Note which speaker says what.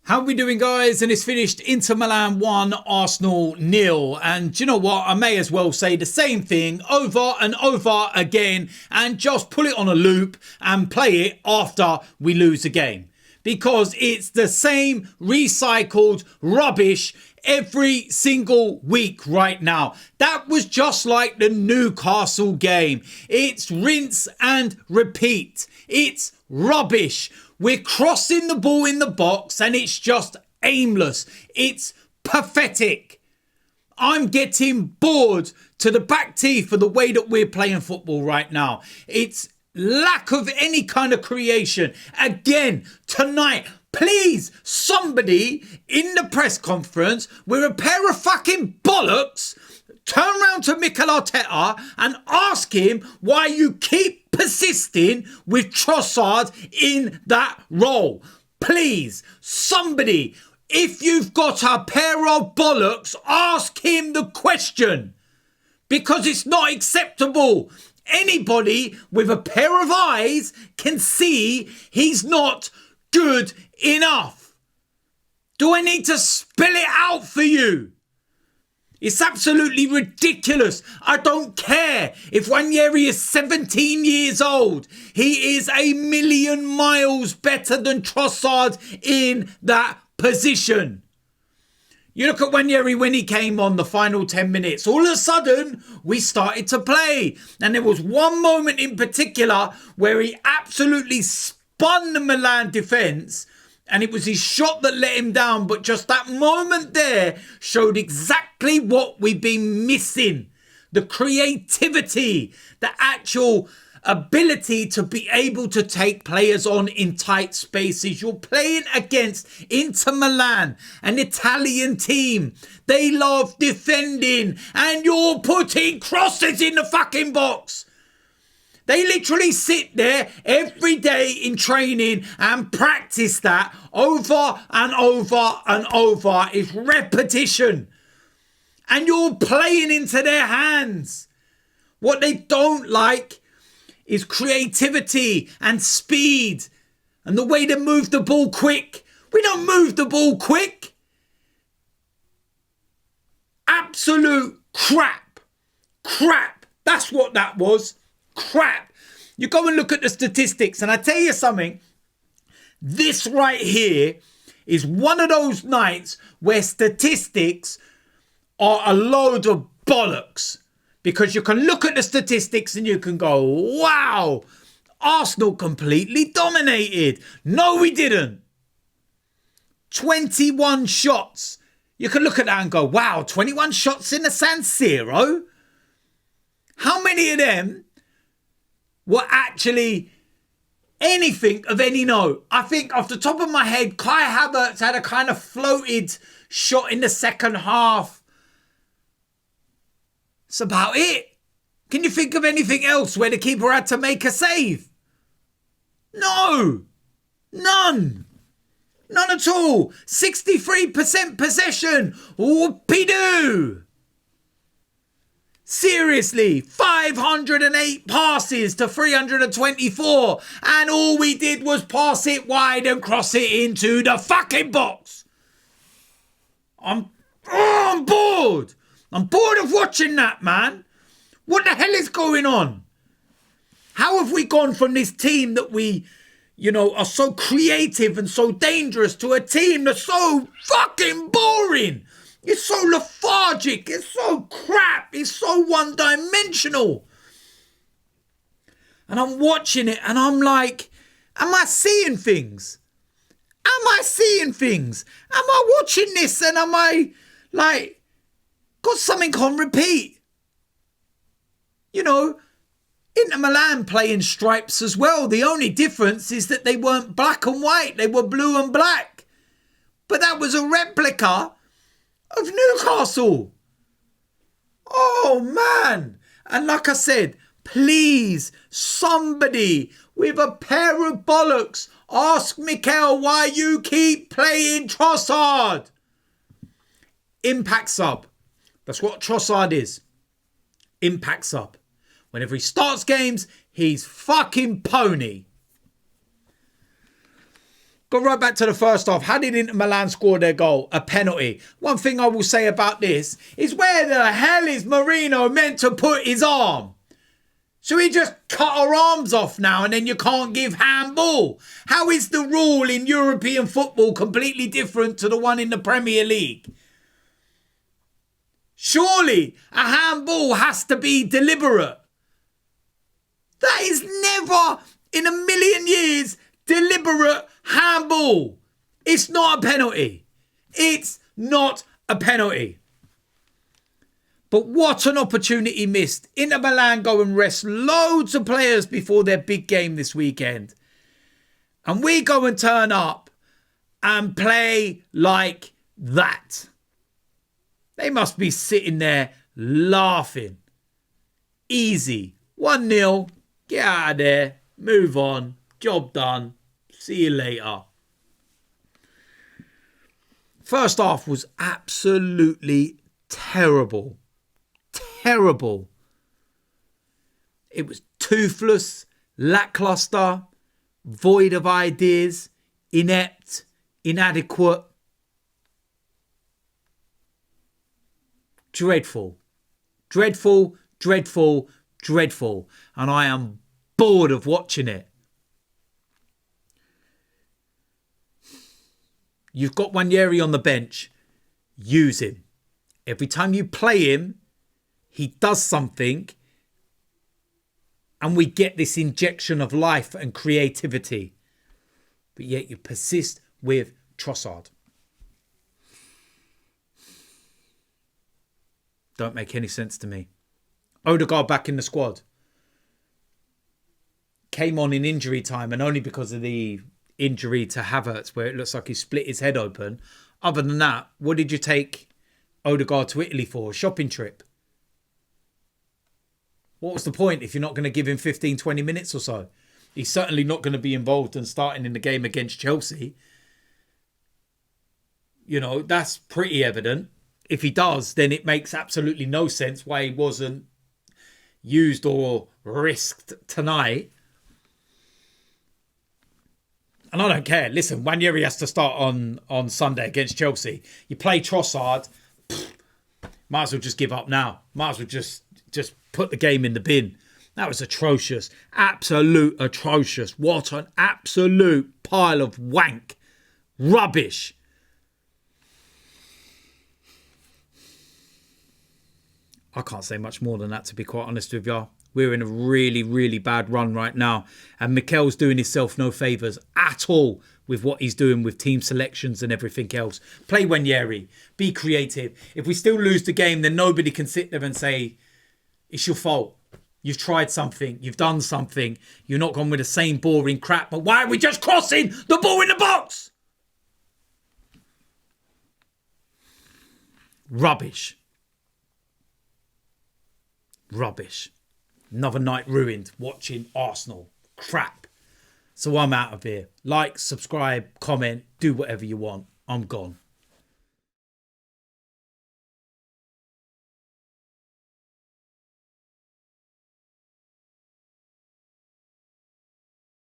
Speaker 1: How are we doing, guys? And it's finished Inter Milan 1, Arsenal 0. And do you know what? I may as well say the same thing over and over again and just pull it on a loop and play it after we lose a game. Because it's the same recycled rubbish every single week right now. That was just like the Newcastle game. It's rinse and repeat. It's rubbish. We're crossing the ball in the box and it's just aimless. It's pathetic. I'm getting bored to the back teeth for the way that we're playing football right now. It's lack of any kind of creation. Again, tonight, please, somebody in the press conference with a pair of fucking bollocks turn around to Mikel Arteta and ask him why you keep persisting with Trossard in that role. Please, somebody, if you've got a pair of bollocks, ask him the question. Because it's not acceptable. Anybody with a pair of eyes can see he's not good enough. Do I need to spell it out for you? It's absolutely ridiculous. I don't care if Ranieri is 17 years old. He is a million miles better than Trossard in that position. You look at Ranieri when he came on the final 10 minutes. All of a sudden, we started to play. And there was one moment in particular where he absolutely spun the Milan defence. And it was his shot that let him down. But just that moment there showed exactly what we've been missing. The creativity, the actual ability to be able to take players on in tight spaces. You're playing against Inter Milan, an Italian team. They love defending and you're putting crosses in the fucking box. They literally sit there every day in training and practice that over and over and over. It's repetition. And you're playing into their hands. What they don't like is creativity and speed and the way they move the ball quick. We don't move the ball quick. Absolute crap. Crap. That's what that was. Crap. You go and look at the statistics and I tell you something, this right here is one of those nights where statistics are a load of bollocks, because you can look at the statistics and you can go, wow, Arsenal completely dominated. No, we didn't. 21 shots. You can look at that and go, wow, 21 shots in the San Siro. How many of them were actually anything of any note? I think off the top of my head, Kai Havertz had a kind of floated shot in the second half. That's about it. Can you think of anything else where the keeper had to make a save? No. None. None at all. 63% possession. Whoopie-doo. Seriously, 508 passes to 324, and all we did was pass it wide and cross it into the fucking box. I'm bored. I'm bored of watching that, man. What the hell is going on? How have we gone from this team that we, are so creative and so dangerous to a team that's so fucking boring? It's so lethargic. It's so crap. It's so one-dimensional. And I'm watching it and I'm like, am I seeing things? Am I seeing things? Am I watching this and am I like, got something on repeat? Inter Milan playing stripes as well. The only difference is that they weren't black and white. They were blue and black. But that was a replica of Newcastle. Oh, man. And like I said, please, somebody with a pair of bollocks, ask Mikel why you keep playing Trossard. Impact sub. That's what Trossard is. Impact sub. Whenever he starts games, he's fucking pony. Go right back to the first half. How did Inter Milan score their goal? A penalty. One thing I will say about this is, where the hell is Marino meant to put his arm? So he just cut our arms off now and then you can't give handball? How is the rule in European football completely different to the one in the Premier League? Surely a handball has to be deliberate. That is never in a million years deliberate handball. It's not a penalty. It's not a penalty. But what an opportunity missed. Inter Milan go and rest loads of players before their big game this weekend. And we go and turn up and play like that. They must be sitting there laughing. Easy. 1-0. Get out of there. Move on. Job done. See you later. First half was absolutely terrible. Terrible. It was toothless, lackluster, void of ideas, inept, inadequate. Dreadful. Dreadful, dreadful, dreadful. And I am bored of watching it. You've got Ranieri on the bench. Use him. Every time you play him, he does something. And we get this injection of life and creativity. But yet you persist with Trossard. Don't make any sense to me. Odegaard back in the squad. Came on in injury time, and only because of the injury to Havertz, where it looks like he split his head open. Other than that, what did you take Odegaard to Italy for? A shopping trip? What was the point if you're not going to give him 15, 20 minutes or so? He's certainly not going to be involved and starting in the game against Chelsea. You know, that's pretty evident. If he does, then it makes absolutely no sense why he wasn't used or risked tonight. And I don't care. Listen, Ranieri has to start on Sunday against Chelsea. You play Trossard, might as well just give up now. Might as well just put the game in the bin. That was atrocious. Absolute atrocious. What an absolute pile of wank. Rubbish. I can't say much more than that, to be quite honest with you. We're in a really, really bad run right now. And Mikel's doing himself no favours at all with what he's doing with team selections and everything else. Play Ranieri. Be creative. If we still lose the game, then nobody can sit there and say, it's your fault. You've tried something. You've done something. You're not gone with the same boring crap. But why are we just crossing the ball in the box? Rubbish. Rubbish. Another night ruined watching Arsenal. Crap. So I'm out of here. Like, subscribe, comment, do whatever you want. I'm gone.